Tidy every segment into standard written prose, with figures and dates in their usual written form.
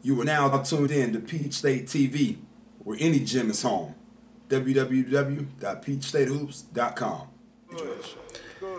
You are now tuned in to Peach State TV, where any gym is home. www.peachstatehoops.com.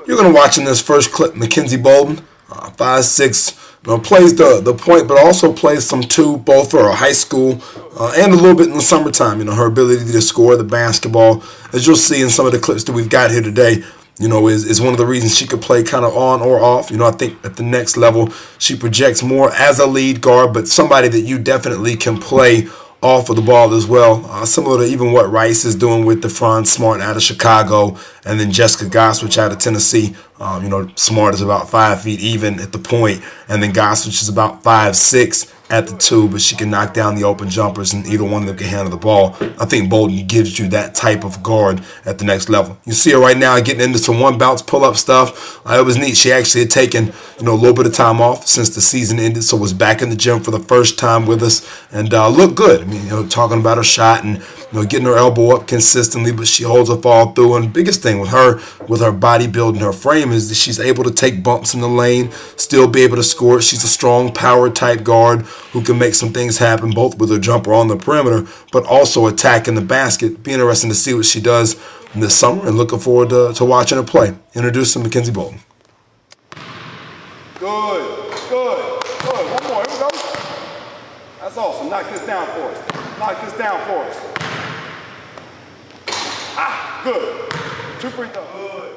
You're going to watch in this first clip McKenzie Bolden, 5'6", plays the point, but also plays some two, both for high school and a little bit in the summertime. Her ability to score the basketball, as you'll see in some of the clips that we've got here today, is one of the reasons she could play kind of on or off. I think at the next level, she projects more as a lead guard, but somebody that you definitely can play off of the ball as well, similar to even what Rice is doing with DeFron Smart out of Chicago, and then Jessica Goswich out of Tennessee. Smart is about 5 feet even at the point, and then Goswich is about 5'6" at the two, but she can knock down the open jumpers, and either one of them can handle the ball. I think Bolden gives you that type of guard at the next level. You see her right now getting into some one bounce pull-up stuff. It was neat. She actually had taken a little bit of time off since the season ended, so was back in the gym for the first time with us, and looked good. Talking about her shot and getting her elbow up consistently, but she holds her fall through. And biggest thing with her body build and her frame is that she's able to take bumps in the lane, still be able to score. She's a strong power type guard who can make some things happen, both with her jumper on the perimeter, but also attacking the basket. Be interesting to see what she does this summer, and looking forward to watching her play. Introducing McKenzie Bolden. Good. One more, here we go. That's awesome. Knock this down for us. Good. 2 free throws. Good.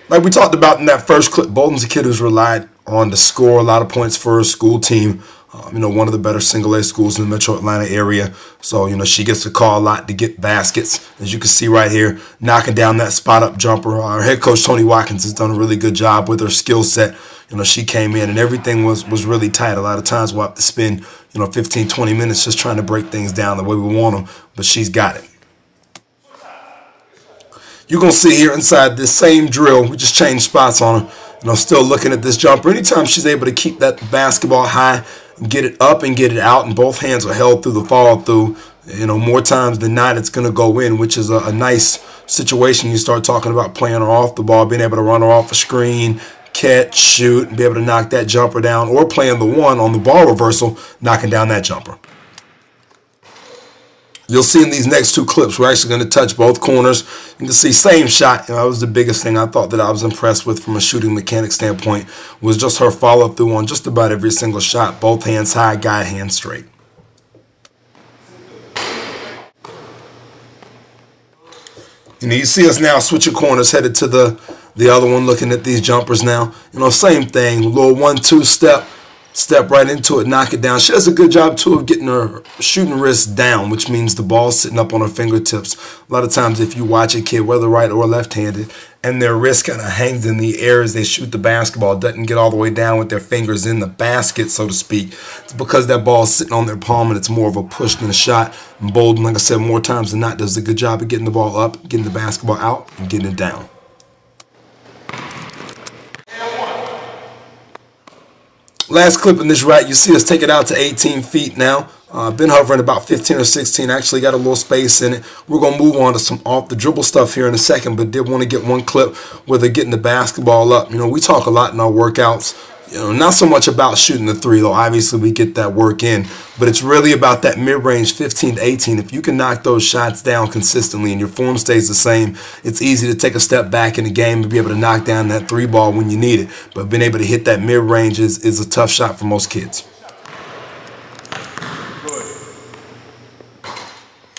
Like we talked about in that first clip, Bolden's a kid who's relied on to score a lot of points for her school team. One of the better single-A schools in the metro Atlanta area. So, she gets to call a lot to get baskets. As you can see right here, knocking down that spot-up jumper. Our head coach, Tony Watkins, has done a really good job with her skill set. She came in and everything was really tight. A lot of times we'll have to spend, 15, 20 minutes just trying to break things down the way we want them. But she's got it. You're going to see here inside this same drill, we just changed spots on her. Still looking at this jumper. Anytime she's able to keep that basketball high, get it up and get it out, and both hands are held through the fall through, more times than not it's going to go in, which is a nice situation. You start talking about playing her off the ball, being able to run her off a screen, catch, shoot, and be able to knock that jumper down, or playing the one on the ball reversal, knocking down that jumper. You'll see in these next two clips, we're actually going to touch both corners. You can see same shot. That was the biggest thing I thought that I was impressed with from a shooting mechanic standpoint, was just her follow through on just about every single shot. Both hands high, guide hands straight. You see us now switching corners, headed to the other one, looking at these jumpers now. Same thing, a little 1-2 step right into it, knock it down. She does a good job, too, of getting her shooting wrist down, which means the ball's sitting up on her fingertips. A lot of times if you watch a kid, whether right or left-handed, and their wrist kind of hangs in the air as they shoot the basketball, doesn't get all the way down with their fingers in the basket, so to speak. It's because that ball's sitting on their palm and it's more of a push than a shot. And Bolden, like I said, more times than not, does a good job of getting the ball up, getting the basketball out, and getting it down. Last clip in this rack, you see us take it out to 18 feet now. Been hovering about 15 or 16. Actually got a little space in it. We're going to move on to some off the dribble stuff here in a second, but did want to get one clip where they're getting the basketball up. We talk a lot in our workouts. Not so much about shooting the three, though. Obviously, we get that work in. But it's really about that mid-range 15 to 18. If you can knock those shots down consistently and your form stays the same, it's easy to take a step back in the game and be able to knock down that three ball when you need it. But being able to hit that mid-range is a tough shot for most kids.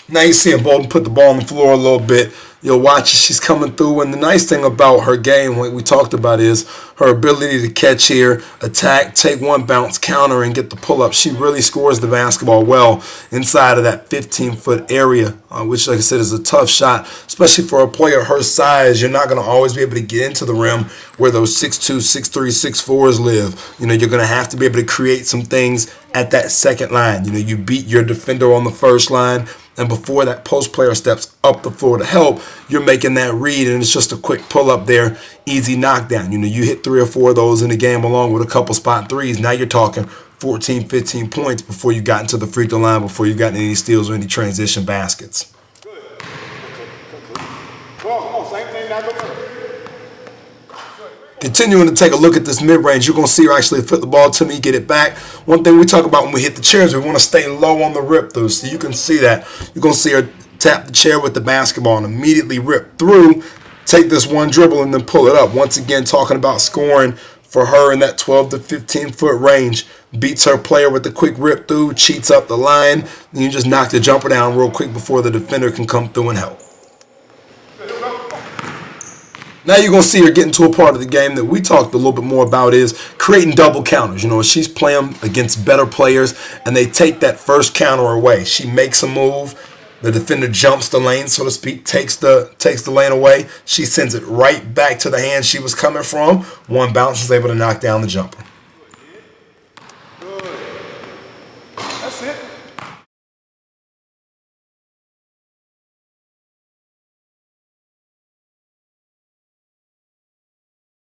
Now you see Bolden put the ball on the floor a little bit. You'll watch as she's coming through. And the nice thing about her game, like we talked about, is her ability to catch here, attack, take one bounce, counter, and get the pull-up. She really scores the basketball well inside of that 15-foot area, which, like I said, is a tough shot, especially for a player her size. You're not going to always be able to get into the rim where those 6'2", 6'3", 6'4s live. You're going to have to be able to create some things at that second line. You beat your defender on the first line, and before that post player steps up the floor to help, you're making that read, and it's just a quick pull up there, easy knockdown. You hit 3 or 4 of those in the game along with a couple spot threes. Now you're talking 14, 15 points before you got into the free throw line, before you got any steals or any transition baskets. Continuing to take a look at this mid-range, you're going to see her actually flip the ball to me, get it back. One thing we talk about when we hit the chairs, we want to stay low on the rip through. So you can see that. You're going to see her tap the chair with the basketball and immediately rip through, take this one dribble, and then pull it up. Once again, talking about scoring for her in that 12 to 15-foot range. Beats her player with the quick rip through, cheats up the line, and you just knock the jumper down real quick before the defender can come through and help. Now you're going to see her get into a part of the game that we talked a little bit more about, is creating double counters. You know, she's playing against better players, and they take that first counter away. She makes a move. The defender jumps the lane, so to speak, takes the lane away. She sends it right back to the hand she was coming from. One bounce is able to knock down the jumper. Good. That's it.